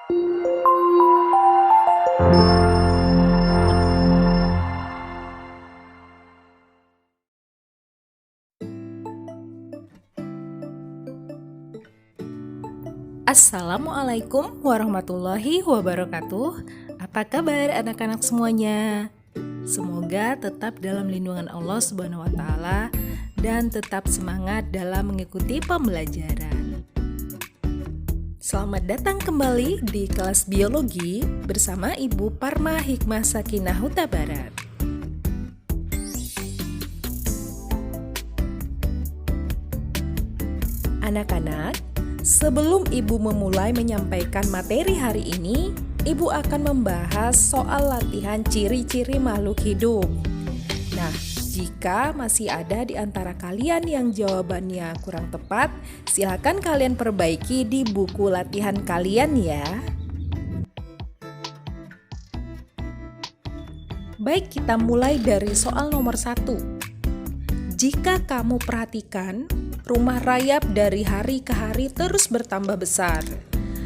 Assalamualaikum warahmatullahi wabarakatuh. Apa kabar anak-anak semuanya? Semoga tetap dalam lindungan Allah Subhanahu wa taala dan tetap semangat dalam mengikuti pembelajaran. Selamat datang kembali di kelas biologi bersama Ibu Parma Hikmah Sakinah Huta Barat. Anak-anak, sebelum Ibu memulai menyampaikan materi hari ini, Ibu akan membahas soal latihan ciri-ciri makhluk hidup. Nah, jika masih ada di antara kalian yang jawabannya kurang tepat, silakan kalian perbaiki di buku latihan kalian ya. Baik, kita mulai dari soal nomor 1. Jika kamu perhatikan, rumah rayap dari hari ke hari terus bertambah besar.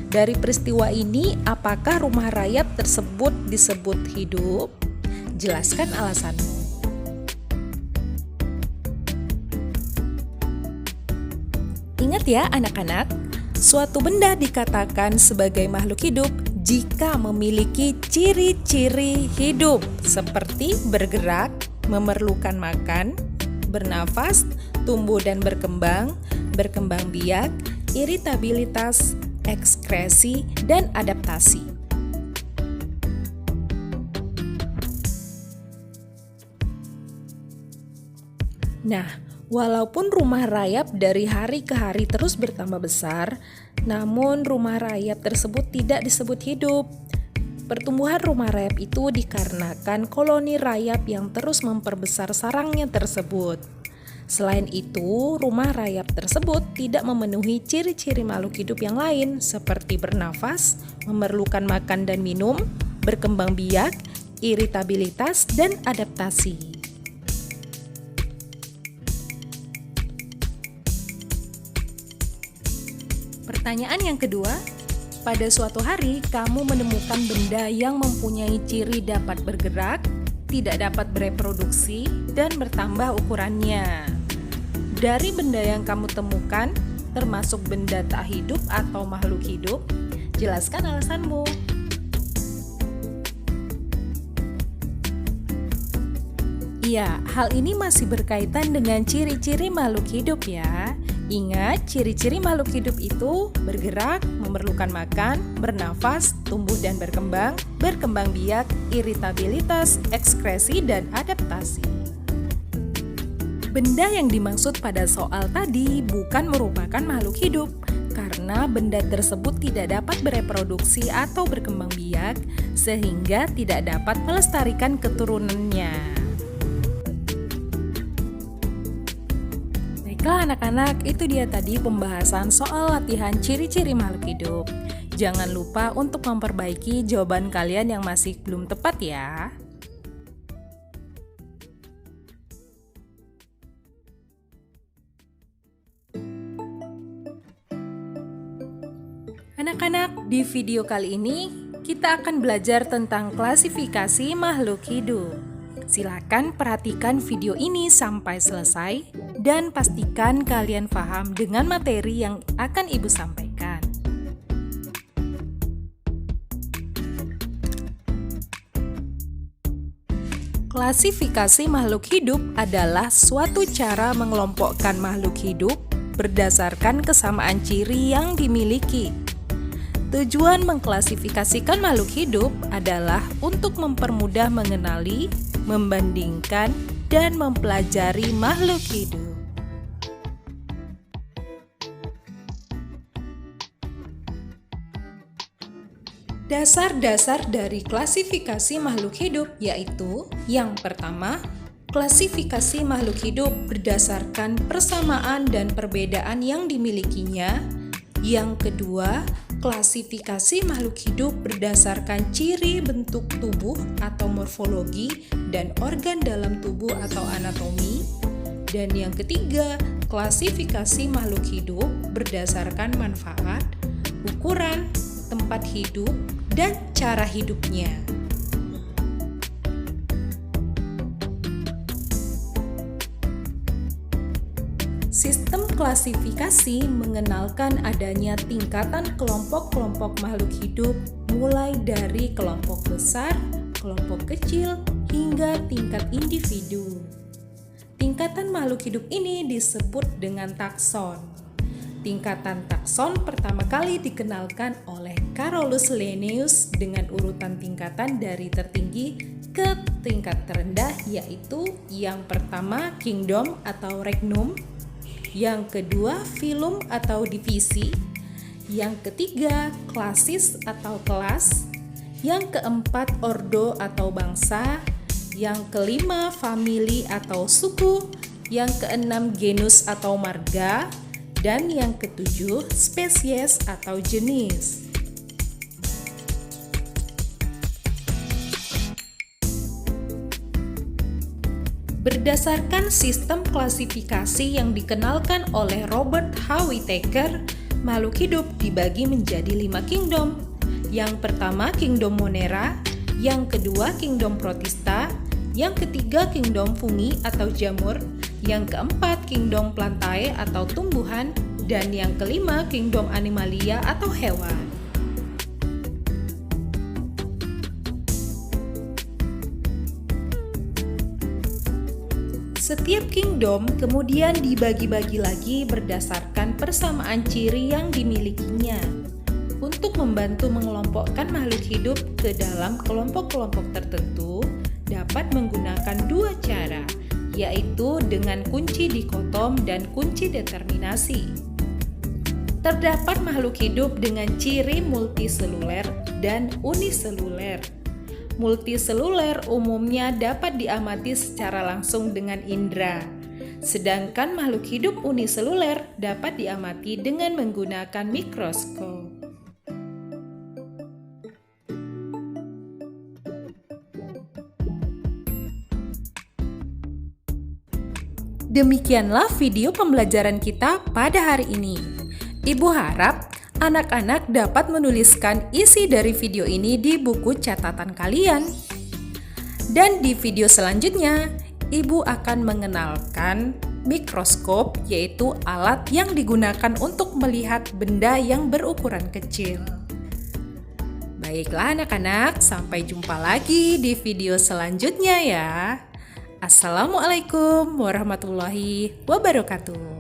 Dari peristiwa ini, apakah rumah rayap tersebut disebut hidup? Jelaskan alasanmu. Ingat ya anak-anak, suatu benda dikatakan sebagai makhluk hidup jika memiliki ciri-ciri hidup seperti bergerak, memerlukan makan, bernafas, tumbuh dan berkembang biak, iritabilitas, ekskresi, dan adaptasi. Nah, walaupun rumah rayap dari hari ke hari terus bertambah besar, namun rumah rayap tersebut tidak disebut hidup. Pertumbuhan rumah rayap itu dikarenakan koloni rayap yang terus memperbesar sarangnya tersebut. Selain itu, rumah rayap tersebut tidak memenuhi ciri-ciri makhluk hidup yang lain seperti bernafas, memerlukan makan dan minum, berkembang biak, iritabilitas, dan adaptasi. Pertanyaan yang kedua, pada suatu hari kamu menemukan benda yang mempunyai ciri dapat bergerak, tidak dapat bereproduksi, dan bertambah ukurannya. Dari benda yang kamu temukan, termasuk benda tak hidup atau makhluk hidup, jelaskan alasanmu. Iya, hal ini masih berkaitan dengan ciri-ciri makhluk hidup ya. Ingat, ciri-ciri makhluk hidup itu bergerak, memerlukan makan, bernafas, tumbuh dan berkembang biak, iritabilitas, ekskresi, dan adaptasi. Benda yang dimaksud pada soal tadi bukan merupakan makhluk hidup, karena benda tersebut tidak dapat bereproduksi atau berkembang biak, sehingga tidak dapat melestarikan keturunannya. Baiklah anak-anak, itu dia tadi pembahasan soal latihan ciri-ciri makhluk hidup. Jangan lupa untuk memperbaiki jawaban kalian yang masih belum tepat ya. Anak-anak, di video kali ini kita akan belajar tentang klasifikasi makhluk hidup. Silakan perhatikan video ini sampai selesai dan pastikan kalian paham dengan materi yang akan Ibu sampaikan. Klasifikasi makhluk hidup adalah suatu cara mengelompokkan makhluk hidup berdasarkan kesamaan ciri yang dimiliki. Tujuan mengklasifikasikan makhluk hidup adalah untuk mempermudah mengenali, membandingkan, dan mempelajari makhluk hidup. Dasar-dasar dari klasifikasi makhluk hidup yaitu: yang pertama, klasifikasi makhluk hidup berdasarkan persamaan dan perbedaan yang dimilikinya. Yang kedua, klasifikasi makhluk hidup berdasarkan ciri bentuk tubuh atau morfologi dan organ dalam tubuh atau anatomi. Dan yang ketiga, klasifikasi makhluk hidup berdasarkan manfaat, ukuran, tempat tempat hidup dan cara hidupnya. Sistem klasifikasi mengenalkan adanya tingkatan kelompok-kelompok makhluk hidup mulai dari kelompok besar, kelompok kecil, hingga tingkat individu. Tingkatan makhluk hidup ini disebut dengan takson. Tingkatan takson pertama kali dikenalkan oleh Carolus Linnaeus dengan urutan tingkatan dari tertinggi ke tingkat terendah, yaitu yang pertama kingdom atau regnum, yang kedua filum atau divisi, yang ketiga klasis atau kelas, yang keempat ordo atau bangsa, yang kelima famili atau suku, yang keenam genus atau marga, dan yang ketujuh spesies atau jenis. Berdasarkan sistem klasifikasi yang dikenalkan oleh Robert H. Whittaker, makhluk hidup dibagi menjadi 5 kingdom. Yang pertama kingdom Monera, yang kedua kingdom Protista, yang ketiga kingdom Fungi atau jamur, yang keempat kingdom Plantae atau tumbuhan, dan yang kelima kingdom Animalia atau hewan. Setiap kingdom kemudian dibagi-bagi lagi berdasarkan persamaan ciri yang dimilikinya. Untuk membantu mengelompokkan makhluk hidup ke dalam kelompok-kelompok tertentu, dapat menggunakan dua cara, yaitu dengan kunci dikotom dan kunci determinasi. Terdapat makhluk hidup dengan ciri multiseluler dan uniseluler. Multiseluler umumnya dapat diamati secara langsung dengan indera, sedangkan makhluk hidup uniseluler dapat diamati dengan menggunakan mikroskop. Demikianlah video pembelajaran kita pada hari ini. Ibu harap anak-anak dapat menuliskan isi dari video ini di buku catatan kalian. Dan di video selanjutnya, Ibu akan mengenalkan mikroskop, yaitu alat yang digunakan untuk melihat benda yang berukuran kecil. Baiklah anak-anak, sampai jumpa lagi di video selanjutnya ya. Assalamualaikum warahmatullahi wabarakatuh.